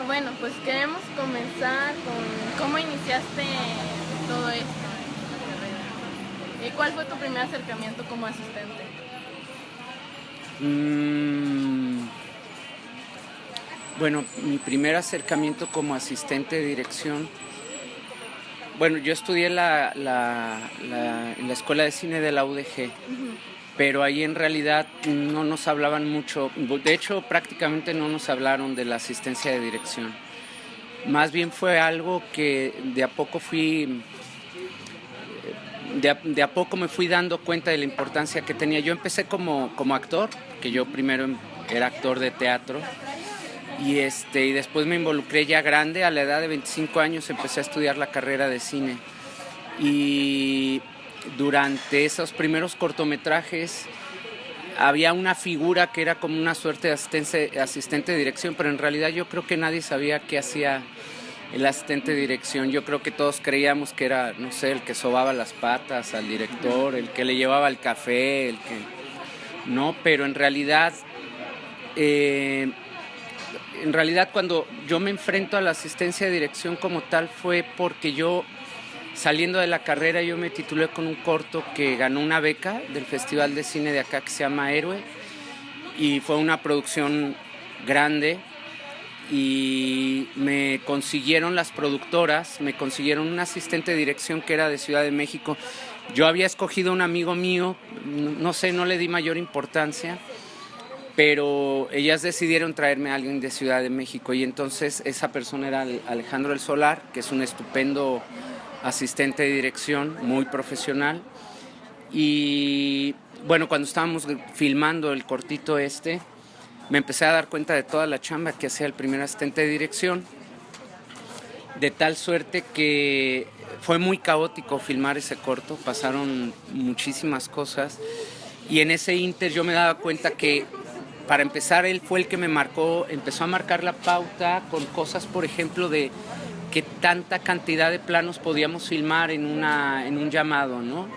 Bueno, pues queremos comenzar con cómo iniciaste todo esto en la carrera. ¿Cuál fue tu primer acercamiento como asistente? Mm, bueno, mi primer acercamiento como asistente de dirección, bueno, yo estudié en la Escuela de Cine de la UDG, pero ahí en realidad no nos hablaban mucho, de hecho prácticamente no nos hablaron de la asistencia de dirección. Más bien fue algo que de a poco me fui dando cuenta de la importancia que tenía. Yo empecé como actor, que yo primero era actor de teatro, y después me involucré ya grande, a la edad de 25 años empecé a estudiar la carrera de cine. Y durante esos primeros cortometrajes había una figura que era como una suerte de asistente de dirección, pero en realidad yo creo que nadie sabía qué hacía el asistente de dirección. Yo creo que todos creíamos que era, no sé, el que sobaba las patas al director, el que le llevaba el café, el que... No, pero en realidad cuando yo me enfrento a la asistencia de dirección como tal fue porque yo, saliendo de la carrera, yo me titulé con un corto que ganó una beca del Festival de Cine de acá que se llama Héroe, y fue una producción grande, y me consiguieron las productoras, me consiguieron un asistente de dirección que era de Ciudad de México. Yo había escogido un amigo mío, no sé, no le di mayor importancia, pero ellas decidieron traerme a alguien de Ciudad de México, y entonces esa persona era Alejandro El Solar, que es un estupendo asistente de dirección, muy profesional. Y bueno, cuando estábamos filmando el cortito me empecé a dar cuenta de toda la chamba que hacía el primer asistente de dirección, de tal suerte que fue muy caótico filmar ese corto, pasaron muchísimas cosas, y en ese inter yo me daba cuenta que, para empezar, él fue el que empezó a marcar la pauta con cosas, por ejemplo, de qué tanta cantidad de planos podíamos filmar en un llamado, ¿no?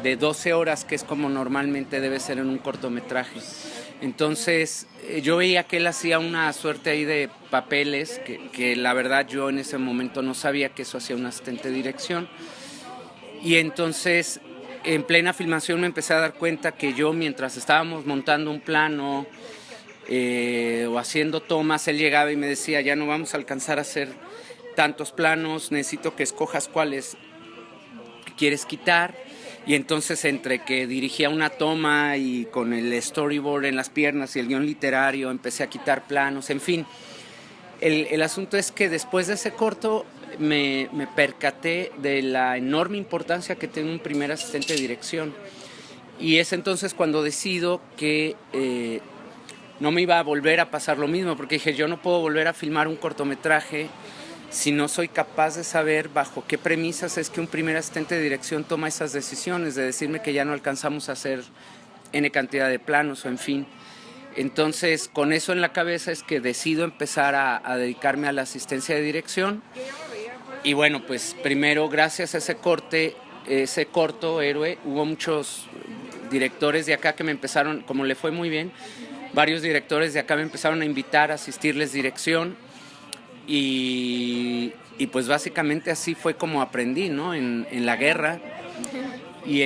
De 12 horas, que es como normalmente debe ser en un cortometraje. Entonces yo veía que él hacía una suerte ahí de papeles que la verdad yo en ese momento no sabía que eso hacía un asistente de dirección. Y entonces en plena filmación me empecé a dar cuenta que yo, mientras estábamos montando un plano o haciendo tomas, él llegaba y me decía: ya no vamos a alcanzar a hacer tantos planos, necesito que escojas cuáles quieres quitar. Y entonces, entre que dirigía una toma y con el storyboard en las piernas y el guión literario, empecé a quitar planos, en fin. El asunto es que después de ese corto me percaté de la enorme importancia que tiene un primer asistente de dirección. Y es entonces cuando decido que no me iba a volver a pasar lo mismo, porque dije: yo no puedo volver a filmar un cortometraje si no soy capaz de saber bajo qué premisas es que un primer asistente de dirección toma esas decisiones, de decirme que ya no alcanzamos a hacer N cantidad de planos, o en fin. Entonces, con eso en la cabeza es que decido empezar a dedicarme a la asistencia de dirección. Y bueno, pues primero, gracias a ese corto, Héroe, hubo muchos directores de acá que me empezaron, como le fue muy bien, varios directores de acá me empezaron a invitar a asistirles dirección. Y pues básicamente así fue como aprendí, ¿no? En la guerra. Y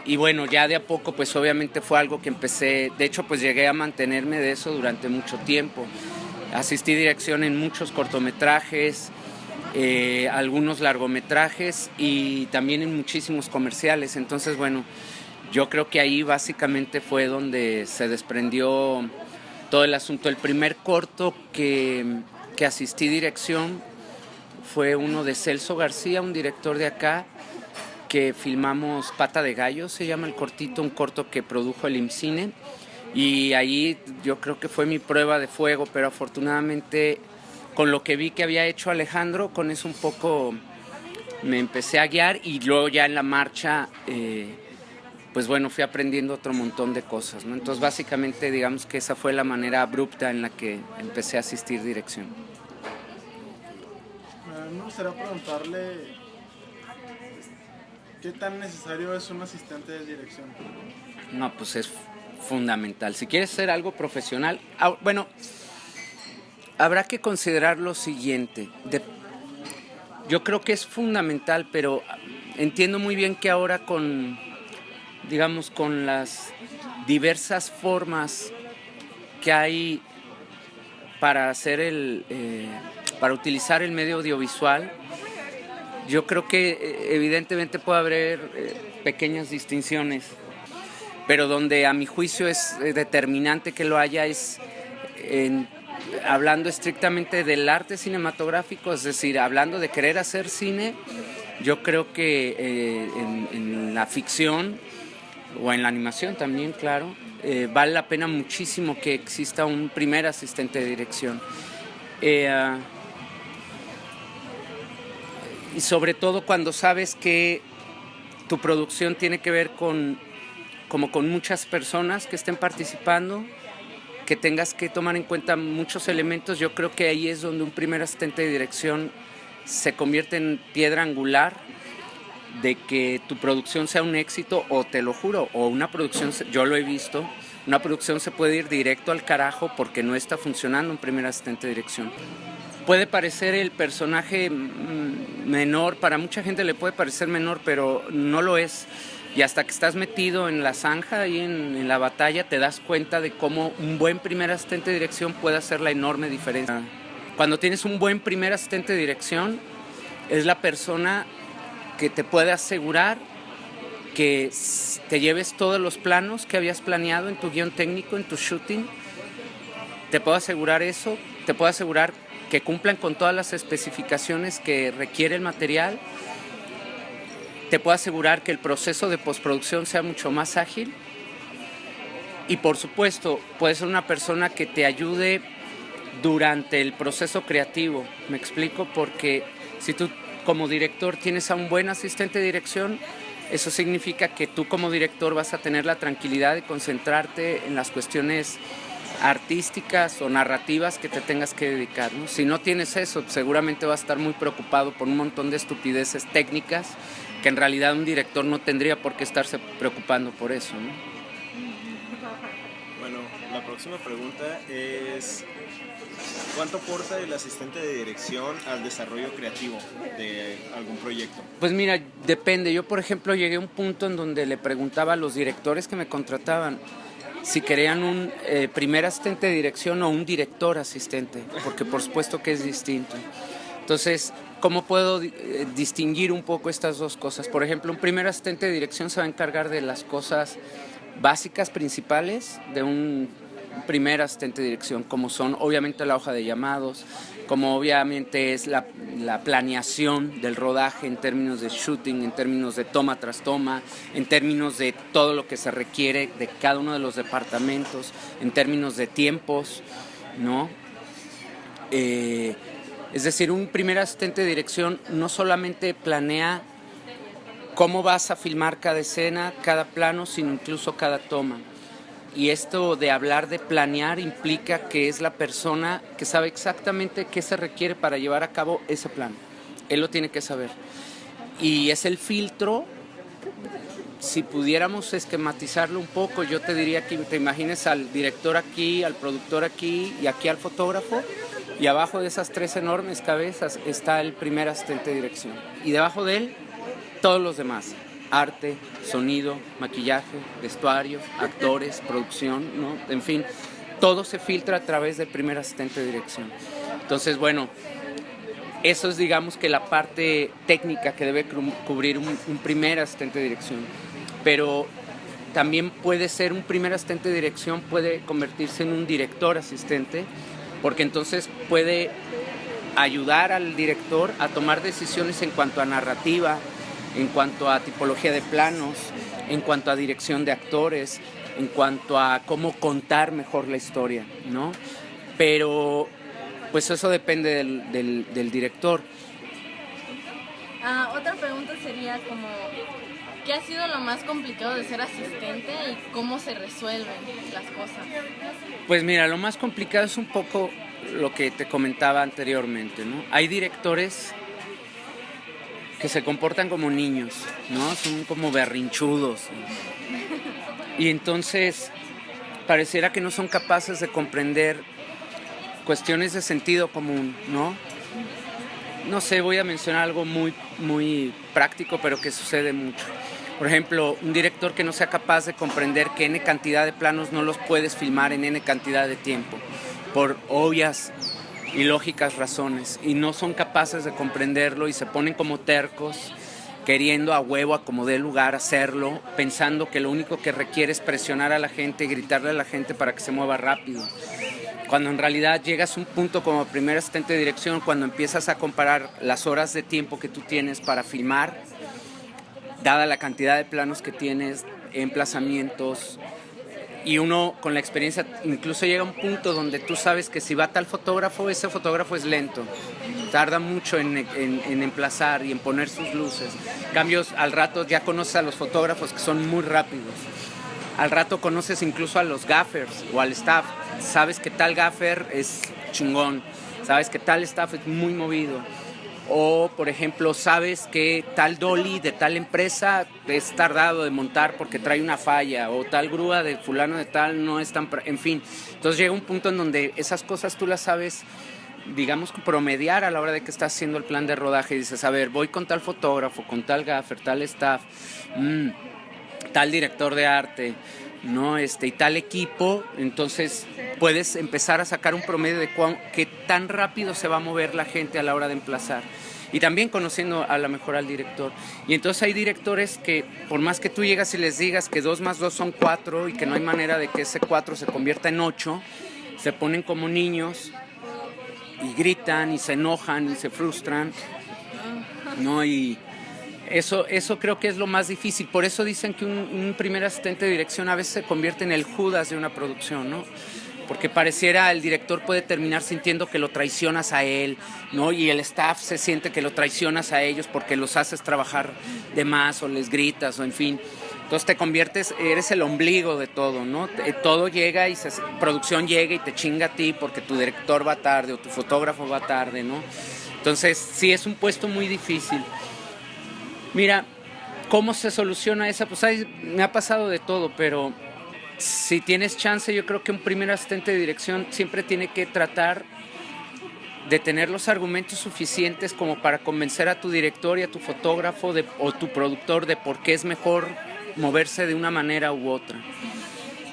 y bueno, ya de a poco pues obviamente fue algo que empecé, de hecho pues llegué a mantenerme de eso durante mucho tiempo. Asistí dirección en muchos cortometrajes, algunos largometrajes y también en muchísimos comerciales. Entonces bueno, yo creo que ahí básicamente fue donde se desprendió todo el asunto. El primer corto que asistí dirección fue uno de Celso García, un director de acá, que filmamos Pata de Gallo, se llama el cortito, un corto que produjo el IMCINE, y ahí yo creo que fue mi prueba de fuego, pero afortunadamente con lo que vi que había hecho Alejandro, con eso un poco me empecé a guiar, y luego ya en la marcha pues bueno, fui aprendiendo otro montón de cosas, ¿no? Entonces básicamente digamos que esa fue la manera abrupta en la que empecé a asistir dirección. Me gustaría preguntarle qué tan necesario es un asistente de dirección. No, pues es fundamental. Si quieres hacer algo profesional, bueno, habrá que considerar lo siguiente. Yo creo que es fundamental, pero entiendo muy bien que ahora con las diversas formas que hay para hacer para utilizar el medio audiovisual, yo creo que evidentemente puede haber pequeñas distinciones, pero donde a mi juicio es determinante que lo haya es hablando estrictamente del arte cinematográfico, es decir, hablando de querer hacer cine. Yo creo que en la ficción o en la animación también, claro, vale la pena muchísimo que exista un primer asistente de dirección. Y sobre todo cuando sabes que tu producción tiene que ver con muchas personas que estén participando, que tengas que tomar en cuenta muchos elementos. Yo creo que ahí es donde un primer asistente de dirección se convierte en piedra angular de que tu producción sea un éxito, o te lo juro, o una producción, yo lo he visto, una producción se puede ir directo al carajo porque no está funcionando un primer asistente de dirección. Puede parecer el personaje menor, para mucha gente le puede parecer menor, pero no lo es. Y hasta que estás metido en la zanja y en la batalla, te das cuenta de cómo un buen primer asistente de dirección puede hacer la enorme diferencia. Cuando tienes un buen primer asistente de dirección, es la persona que te puede asegurar que te lleves todos los planos que habías planeado en tu guión técnico, en tu shooting. Te puedo asegurar eso, te puedo asegurar que cumplan con todas las especificaciones que requiere el material. Te puedo asegurar que el proceso de postproducción sea mucho más ágil. Y por supuesto, puede ser una persona que te ayude durante el proceso creativo. ¿Me explico? Porque si tú como director tienes a un buen asistente de dirección, eso significa que tú como director vas a tener la tranquilidad de concentrarte en las cuestiones artísticas o narrativas que te tengas que dedicar, ¿no? Si no tienes eso, seguramente vas a estar muy preocupado por un montón de estupideces técnicas que en realidad un director no tendría por qué estarse preocupando por eso, ¿no? Bueno, la próxima pregunta es: ¿cuánto aporta el asistente de dirección al desarrollo creativo de algún proyecto? Pues mira, depende. Yo, por ejemplo, llegué a un punto en donde le preguntaba a los directores que me contrataban si querían un primer asistente de dirección o un director asistente, porque por supuesto que es distinto. Entonces, ¿cómo puedo distinguir un poco estas dos cosas? Por ejemplo, un primer asistente de dirección se va a encargar de las cosas básicas, principales de un primer asistente de dirección, como son obviamente la hoja de llamados, como obviamente es la planeación del rodaje en términos de shooting, en términos de toma tras toma, en términos de todo lo que se requiere de cada uno de los departamentos, en términos de tiempos, ¿no? Es decir, un primer asistente de dirección no solamente planea cómo vas a filmar cada escena, cada plano, sino incluso cada toma. Y esto de hablar de planear implica que es la persona que sabe exactamente qué se requiere para llevar a cabo ese plan. Él lo tiene que saber. Y es el filtro. Si pudiéramos esquematizarlo un poco, yo te diría que te imagines al director aquí, al productor aquí y aquí al fotógrafo. Y abajo de esas tres enormes cabezas está el primer asistente de dirección. Y debajo de él, todos los demás. Arte, sonido, maquillaje, vestuario, actores, producción, ¿no? En fin, todo se filtra a través del primer asistente de dirección. Entonces, bueno, eso es, digamos, que la parte técnica que debe cubrir un primer asistente de dirección. Pero también puede ser un primer asistente de dirección, puede convertirse en un director asistente, porque entonces puede ayudar al director a tomar decisiones en cuanto a narrativa, en cuanto a tipología de planos, en cuanto a dirección de actores, en cuanto a cómo contar mejor la historia, ¿no? Pero pues eso depende del director. Otra pregunta sería como, ¿qué ha sido lo más complicado de ser asistente y cómo se resuelven las cosas? Pues mira, lo más complicado es un poco lo que te comentaba anteriormente, ¿no? Hay directores que se comportan como niños, ¿no? Son como berrinchudos. Y entonces pareciera que no son capaces de comprender cuestiones de sentido común, ¿no? No sé, voy a mencionar algo muy, muy práctico, pero que sucede mucho. Por ejemplo, un director que no sea capaz de comprender que N cantidad de planos no los puedes filmar en N cantidad de tiempo, por obvias y lógicas razones, y no son capaces de comprenderlo y se ponen como tercos, queriendo a huevo, a como dé lugar, hacerlo, pensando que lo único que requiere es presionar a la gente y gritarle a la gente para que se mueva rápido. Cuando en realidad llegas a un punto como primer asistente de dirección, cuando empiezas a comparar las horas de tiempo que tú tienes para filmar, dada la cantidad de planos que tienes, emplazamientos, y uno con la experiencia incluso llega a un punto donde tú sabes que si va tal fotógrafo, ese fotógrafo es lento, tarda mucho en emplazar y en poner sus luces. En cambio, al rato ya conoces a los fotógrafos que son muy rápidos. Al rato conoces incluso a los gaffers o al staff. Sabes que tal gaffer es chingón, sabes que tal staff es muy movido. O, por ejemplo, sabes que tal dolly de tal empresa es tardado de montar porque trae una falla, o tal grúa de fulano de tal no es tan... En fin, entonces llega un punto en donde esas cosas tú las sabes, digamos, promediar a la hora de que estás haciendo el plan de rodaje y dices, a ver, voy con tal fotógrafo, con tal gaffer, tal staff, tal director de arte, ¿no? Y tal equipo, entonces puedes empezar a sacar un promedio de qué tan rápido se va a mover la gente a la hora de emplazar. Y también conociendo a lo mejor al director. Y entonces hay directores que, por más que tú llegas y les digas que 2 más 2 son 4 y que no hay manera de que ese 4 se convierta en 8, se ponen como niños y gritan y se enojan y se frustran, ¿no? Y eso creo que es lo más difícil. Por eso dicen que un primer asistente de dirección a veces se convierte en el Judas de una producción, ¿no? Porque pareciera el director puede terminar sintiendo que lo traicionas a él, ¿no? Y el staff se siente que lo traicionas a ellos porque los haces trabajar de más o les gritas o en fin. Entonces te conviertes, eres el ombligo de todo, ¿no? Todo llega y producción llega y te chinga a ti porque tu director va tarde o tu fotógrafo va tarde, ¿no? Entonces sí es un puesto muy difícil. Mira, ¿cómo se soluciona esa? Pues me ha pasado de todo, pero si tienes chance, yo creo que un primer asistente de dirección siempre tiene que tratar de tener los argumentos suficientes como para convencer a tu director y a tu fotógrafo o tu productor de por qué es mejor moverse de una manera u otra.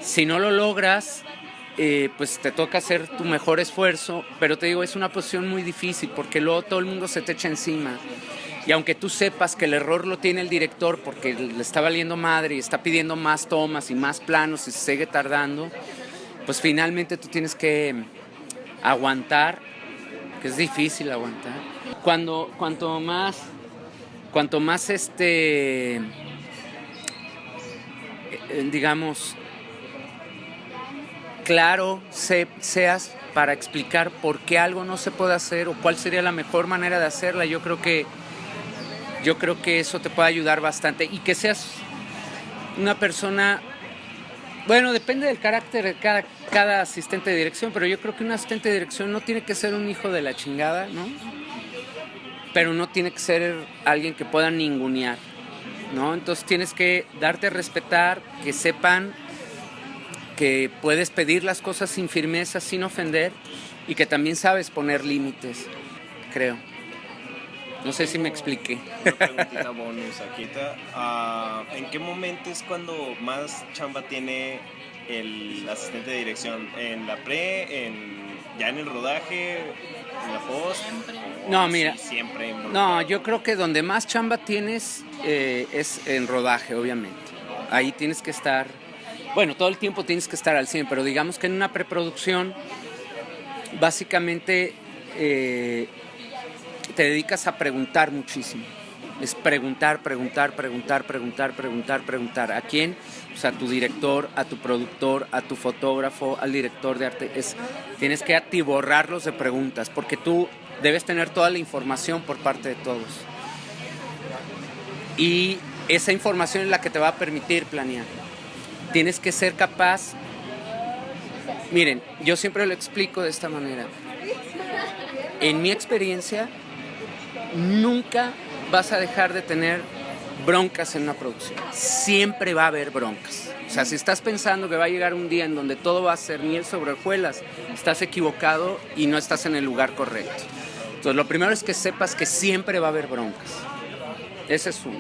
Si no lo logras, pues te toca hacer tu mejor esfuerzo, pero te digo, es una posición muy difícil porque luego todo el mundo se te echa encima. Y aunque tú sepas que el error lo tiene el director porque le está valiendo madre y está pidiendo más tomas y más planos y se sigue tardando, pues finalmente tú tienes que aguantar, que es difícil aguantar. Cuanto más digamos, claro seas para explicar por qué algo no se puede hacer o cuál sería la mejor manera de hacerla, yo creo que eso te puede ayudar bastante. Y que seas una persona, bueno, depende del carácter de cada asistente de dirección, pero yo creo que un asistente de dirección no tiene que ser un hijo de la chingada, ¿no? Pero no tiene que ser alguien que pueda ningunear, ¿no? Entonces tienes que darte a respetar, que sepan que puedes pedir las cosas sin firmeza, sin ofender, y que también sabes poner límites, creo. No sé si me expliqué. Una preguntita bonus aquí. ¿En qué momento es cuando más chamba tiene el asistente de dirección? ¿En la ya en el rodaje, en la post? No, mira. Siempre. No, yo creo que donde más chamba tienes es en rodaje, obviamente. Ahí tienes que estar, bueno, todo el tiempo tienes que estar al 100, pero digamos que en una preproducción, básicamente te dedicas a preguntar muchísimo. Es preguntar. ¿A quién? Pues a tu director, a tu productor, a tu fotógrafo, al director de arte. Tienes que atiborrarlos de preguntas, porque tú debes tener toda la información por parte de todos. Y esa información es la que te va a permitir planear. Tienes que ser capaz. Miren, yo siempre lo explico de esta manera. En mi experiencia, nunca vas a dejar de tener broncas en una producción. Siempre va a haber broncas. O sea, si estás pensando que va a llegar un día en donde todo va a ser miel sobre hojuelas, estás equivocado y no estás en el lugar correcto. Entonces, lo primero es que sepas que siempre va a haber broncas. Ese es uno.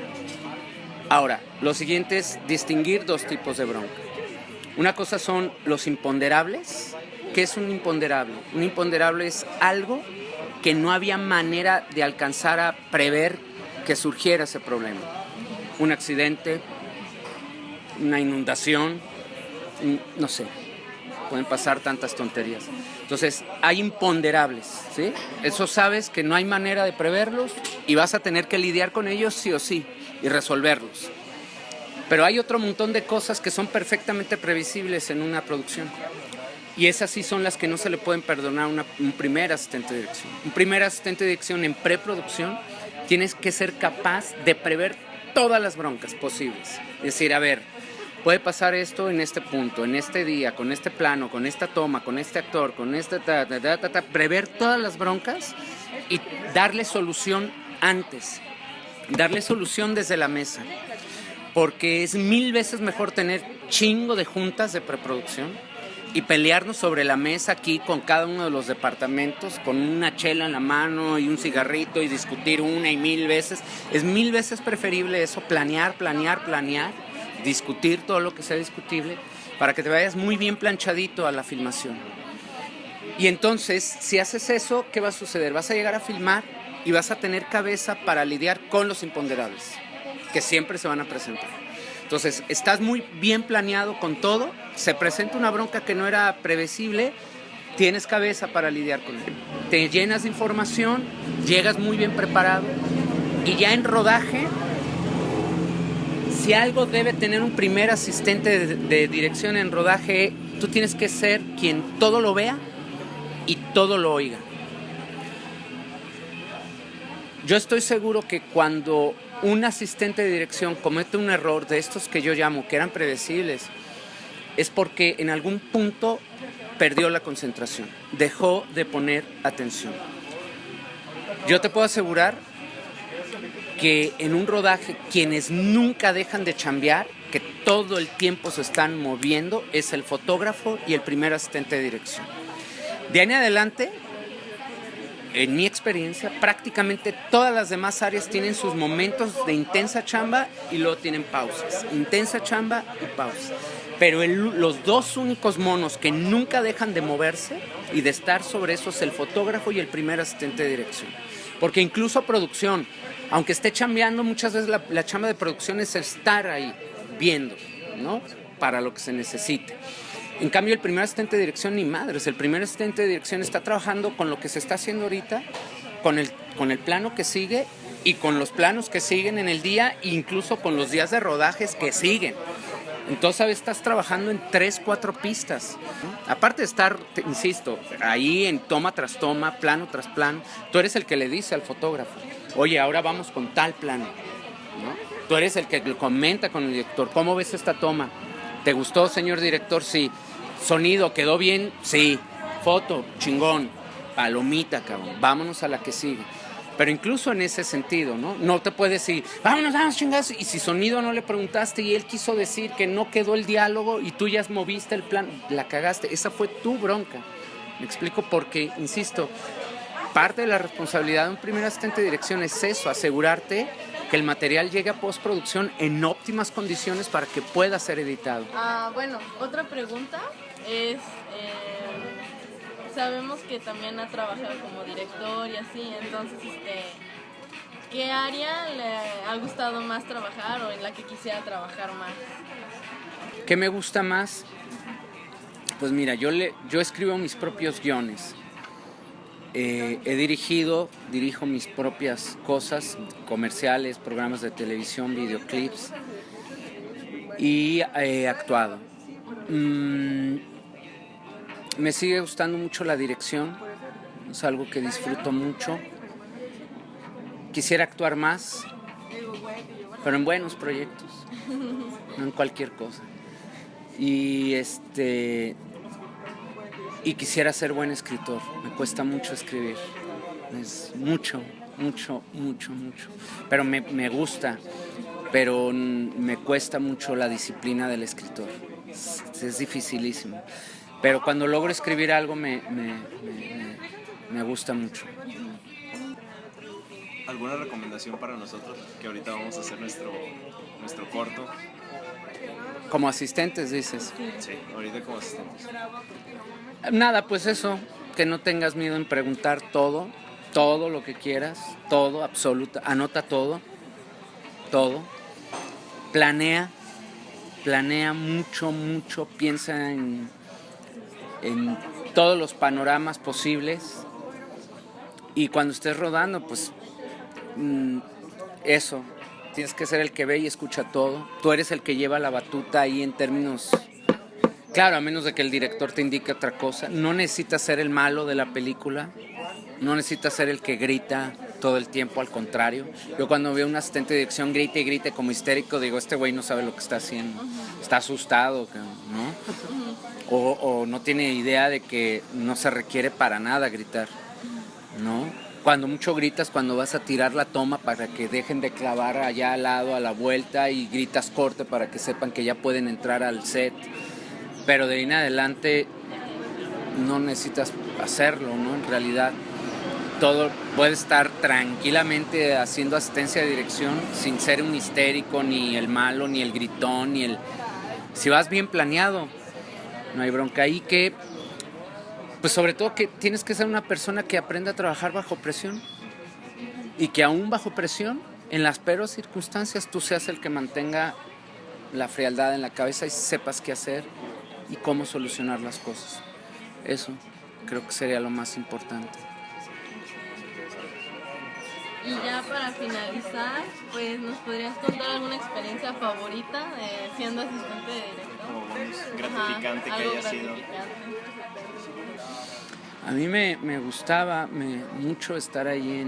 Ahora, lo siguiente es distinguir dos tipos de bronca. Una cosa son los imponderables. ¿Qué es un imponderable? Un imponderable es algo que no había manera de alcanzar a prever que surgiera ese problema. Un accidente, una inundación, no sé, pueden pasar tantas tonterías. Entonces, hay imponderables, ¿sí? Eso sabes que no hay manera de preverlos y vas a tener que lidiar con ellos sí o sí y resolverlos. Pero hay otro montón de cosas que son perfectamente previsibles en una producción. Y esas sí son las que no se le pueden perdonar a un primer asistente de dirección. Un primer asistente de dirección en preproducción tienes que ser capaz de prever todas las broncas posibles. Es decir, a ver, puede pasar esto en este punto, en este día, con este plano, con esta toma, con este actor, con este prever todas las broncas y darle solución antes, darle solución desde la mesa. Porque es 1000 veces mejor tener chingo de juntas de preproducción y pelearnos sobre la mesa aquí con cada uno de los departamentos, con una chela en la mano y un cigarrito y discutir 1 y 1000 veces. Es 1000 veces preferible eso, planear, discutir todo lo que sea discutible para que te vayas muy bien planchadito a la filmación. Y entonces, si haces eso, ¿qué va a suceder? Vas a llegar a filmar y vas a tener cabeza para lidiar con los imponderables, que siempre se van a presentar. Entonces, estás muy bien planeado con todo, se presenta una bronca que no era previsible, tienes cabeza para lidiar con él. Te llenas de información, llegas muy bien preparado y ya en rodaje, si algo debe tener un primer asistente de dirección en rodaje, tú tienes que ser quien todo lo vea y todo lo oiga. Yo estoy seguro que cuando un asistente de dirección comete un error de estos que yo llamo, que eran predecibles, es porque en algún punto perdió la concentración, dejó de poner atención. Yo te puedo asegurar que en un rodaje quienes nunca dejan de chambear, que todo el tiempo se están moviendo, es el fotógrafo y el primer asistente de dirección. De ahí en adelante, en mi experiencia, prácticamente todas las demás áreas tienen sus momentos de intensa chamba y luego tienen pausas. Intensa chamba y pausas. Pero los dos únicos monos que nunca dejan de moverse y de estar sobre eso es el fotógrafo y el primer asistente de dirección. Porque incluso producción, aunque esté chambeando, muchas veces la chamba de producción es estar ahí, viendo, ¿no? Para lo que se necesite. En cambio, el primer asistente de dirección, ni madres. El primer asistente de dirección está trabajando con lo que se está haciendo ahorita, con el plano que sigue y con los planos que siguen en el día, e incluso con los días de rodajes que siguen. Entonces, ¿sabes? Estás trabajando en 3, 4 pistas, ¿no? Aparte de estar, insisto, ahí en toma tras toma, plano tras plano, tú eres el que le dice al fotógrafo, oye, ahora vamos con tal plano, ¿no? Tú eres el que comenta con el director, ¿cómo ves esta toma? ¿Te gustó, señor director? Sí. ¿Sonido quedó bien? Sí. Foto, chingón. Palomita, cabrón. Vámonos a la que sigue. Pero incluso en ese sentido, ¿no? No te puedes decir, vámonos, chingados. Y si sonido no le preguntaste y él quiso decir que no quedó el diálogo y tú ya moviste el plan, la cagaste. Esa fue tu bronca. Me explico porque, insisto, parte de la responsabilidad de un primer asistente de dirección es eso, asegurarte que el material llegue a postproducción en óptimas condiciones para que pueda ser editado. Bueno, otra pregunta es, sabemos que también ha trabajado como director y así, entonces, ¿qué área le ha gustado más trabajar o en la que quisiera trabajar más? ¿Qué me gusta más? Pues mira, yo escribo mis propios guiones. Dirijo mis propias cosas, comerciales, programas de televisión, videoclips y he actuado. Me sigue gustando mucho la dirección, es algo que disfruto mucho. Quisiera actuar más, pero en buenos proyectos, no en cualquier cosa. Y quisiera ser buen escritor. Me cuesta mucho escribir. Es mucho. Pero me gusta. me cuesta mucho la disciplina del escritor. Es dificilísimo. Pero cuando logro escribir algo me gusta mucho. ¿Alguna recomendación para nosotros? Que ahorita vamos a hacer nuestro corto. Como asistentes, dices. Sí, ahorita como asistentes. Nada, pues eso, que no tengas miedo en preguntar todo lo que quieras, todo, absoluta, anota todo, planea mucho, piensa en todos los panoramas posibles, y cuando estés rodando, pues eso, tienes que ser el que ve y escucha todo. Tú eres el que lleva la batuta ahí en términos, claro, a menos de que el director te indique otra cosa. No necesitas ser el malo de la película, no necesitas ser el que grita todo el tiempo, al contrario. Yo cuando veo un asistente de dirección grite y grite como histérico, digo, este güey no sabe lo que está haciendo, está asustado, ¿no? O no tiene idea de que no se requiere para nada gritar, ¿no? Cuando mucho gritas, cuando vas a tirar la toma para que dejen de clavar allá al lado, a la vuelta, y gritas corte para que sepan que ya pueden entrar al set. Pero de ahí en adelante no necesitas hacerlo, ¿no? En realidad todo puede estar tranquilamente haciendo asistencia de dirección sin ser un histérico, ni el malo, ni el gritón, ni el... Si vas bien planeado, no hay bronca. Ahí que, pues sobre todo que tienes que ser una persona que aprenda a trabajar bajo presión, y que aún bajo presión, en las peores circunstancias, tú seas el que mantenga la frialdad en la cabeza y sepas qué hacer y cómo solucionar las cosas. Eso creo que sería lo más importante. Y ya para finalizar, pues nos podrías contar alguna experiencia favorita siendo asistente de director. Como bonus, gratificante. Ajá, que algo haya sido. gratificante. A mí me gustaba mucho estar ahí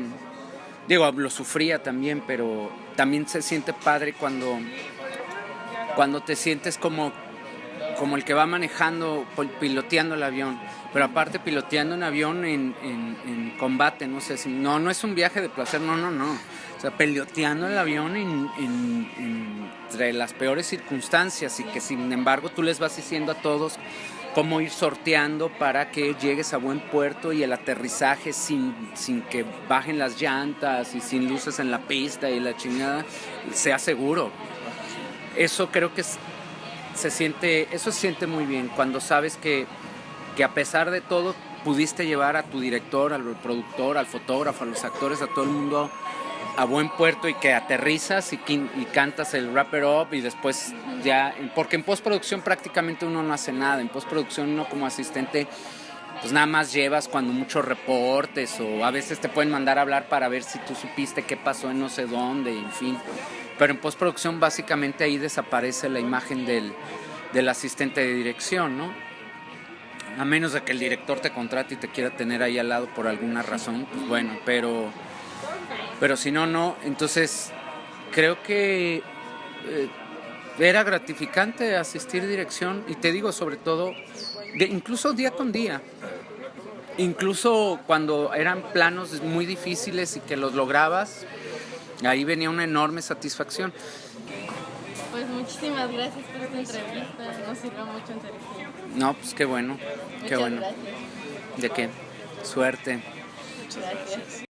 digo, lo sufría también, pero también se siente padre cuando te sientes como el que va manejando, piloteando el avión, pero aparte piloteando un avión en combate, no sé, no es un viaje de placer, no, o sea, piloteando el avión entre las peores circunstancias, y que sin embargo tú les vas diciendo a todos cómo ir sorteando para que llegues a buen puerto, y el aterrizaje sin que bajen las llantas y sin luces en la pista y la chingada sea seguro. Eso creo que se siente muy bien cuando sabes que a pesar de todo pudiste llevar a tu director, al productor, al fotógrafo, a los actores, a todo el mundo a buen puerto, y que aterrizas y cantas el wrap it up, y después ya, porque en postproducción prácticamente uno no hace nada. En postproducción uno como asistente pues nada más llevas cuando muchos reportes, o a veces te pueden mandar a hablar para ver si tú supiste qué pasó en no sé dónde, en fin. Pero en postproducción básicamente ahí desaparece la imagen del asistente de dirección, ¿no? A menos de que el director te contrate y te quiera tener ahí al lado por alguna razón, pues bueno, pero si no. Entonces creo que era gratificante asistir dirección, y te digo, sobre todo, incluso día con día, incluso cuando eran planos muy difíciles y que los lograbas, ahí venía una enorme satisfacción. Pues muchísimas gracias por esta entrevista, nos sirvió mucho en serio. No, pues qué bueno, qué Muchas bueno. gracias. ¿De qué? Suerte. Gracias.